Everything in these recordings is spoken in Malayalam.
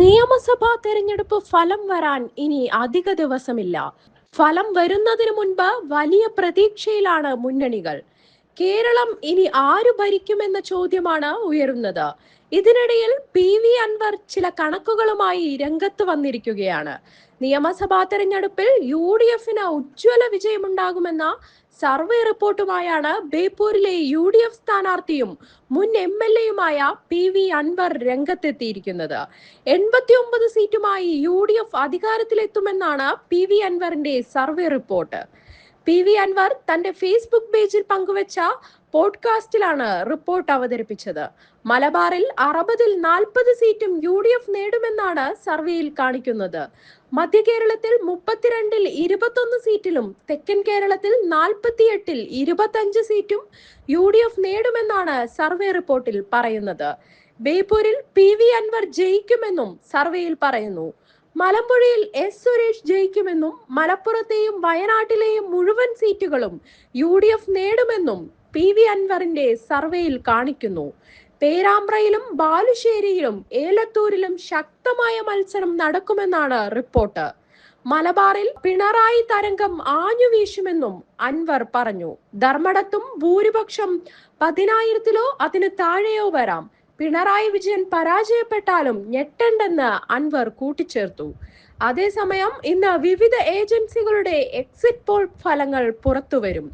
നിയമസഭാ തെരഞ്ഞെടുപ്പ് ഫലം വരാൻ ഇനി അധിക ദിവസമില്ല. ഫലം വരുന്നതിന് മുൻപ് വലിയ പ്രതീക്ഷയിലാണ് മുന്നണികൾ. കേരളം ഇനി ആരു ഭരിക്കുമെന്ന ചോദ്യമാണ് ഉയരുന്നത്. ഇതിനിടയിൽ PV അൻവർ ചില കണക്കുകളുമായി രംഗത്ത് വന്നിരിക്കുകയാണ്. നിയമസഭാ തെരഞ്ഞെടുപ്പിൽ UDFന് ഉജ്ജ്വല വിജയമുണ്ടാകുമെന്ന സർവേ റിപ്പോർട്ടുമായാണ് ബേപ്പൂരിലെ UDF സ്ഥാനാർത്ഥിയും മുൻ MLA-യുമായ PV അൻവർ രംഗത്തെത്തിയിരിക്കുന്നത്. 89 സീറ്റുമായി UDF അധികാരത്തിലെത്തുമെന്നാണ് PV അൻവറിന്റെ സർവേ റിപ്പോർട്ട്. PV അൻവർ തന്റെ ഫേസ്ബുക്ക് പേജിൽ പങ്കുവച്ച പോഡ്കാസ്റ്റിലാണ് റിപ്പോർട്ട് അവതരിപ്പിച്ചത്. മലബാറിൽ 60-ൽ 40 സീറ്റും UDF നേടുമെന്നാണ് സർവേയിൽ കാണിക്കുന്നത്. മധ്യ കേരളത്തിൽ 32-ൽ 21 സീറ്റിലും തെക്കൻ കേരളത്തിൽ 48-ൽ 25 സീറ്റും UDF നേടുമെന്നാണ് സർവേ റിപ്പോർട്ടിൽ പറയുന്നത്. ബേപ്പൂരിൽ PV അൻവർ ജയിക്കുമെന്നും സർവേയിൽ പറയുന്നു. മലമ്പുഴയിൽ സുരേഷ് ജയിക്കുമെന്നും മലപ്പുറത്തെയും വയനാട്ടിലെയും മുഴുവൻ സീറ്റുകളും UDF നേടുമെന്നും PV അൻവറിന്റെ സർവേയിൽ കാണിക്കുന്നു. പേരാമ്പ്രയിലും ബാലുശ്ശേരിയിലും ഏലത്തൂരിലും ശക്തമായ മത്സരം നടക്കുമെന്നാണ് റിപ്പോർട്ട്. മലബാറിൽ പിണറായി തരംഗം ആഞ്ഞുവീശുമെന്നും അൻവർ പറഞ്ഞു. ധർമ്മടത്തും ഭൂരിപക്ഷം 10,000-ലോ അതിന് താഴെയോ വരാം. പിണറായി വിജയൻ പരാജയപ്പെട്ടാലും ഞെട്ടണ്ടെന്ന് അൻവർ കൂട്ടിച്ചേർത്തു. അതേസമയം ഇന്ന് വിവിധ ഏജൻസികളുടെ എക്സിറ്റ് പോൾ ഫലങ്ങൾ പുറത്തുവരും.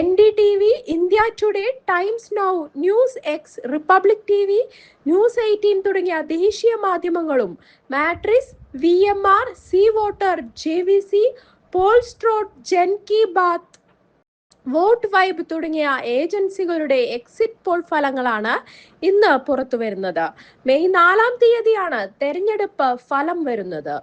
NDTV, India Today, Times Now, News X, Republic TV, News 18 തുടങ്ങിയ ദേശീയ മാധ്യമങ്ങളും Matrix, VMR, C Voter, JVC, Polstrat, Jan Ki Baat, Vote Vibe തുടങ്ങിയ ഏജൻസികളുടെ എക്സിറ്റ് പോൾ ഫലങ്ങളാണ് ഇന്ന് പുറത്തുവരുന്നത്. മെയ് 4-ാം തീയതിയാണ് തെരഞ്ഞെടുപ്പ് ഫലം വരുന്നത്.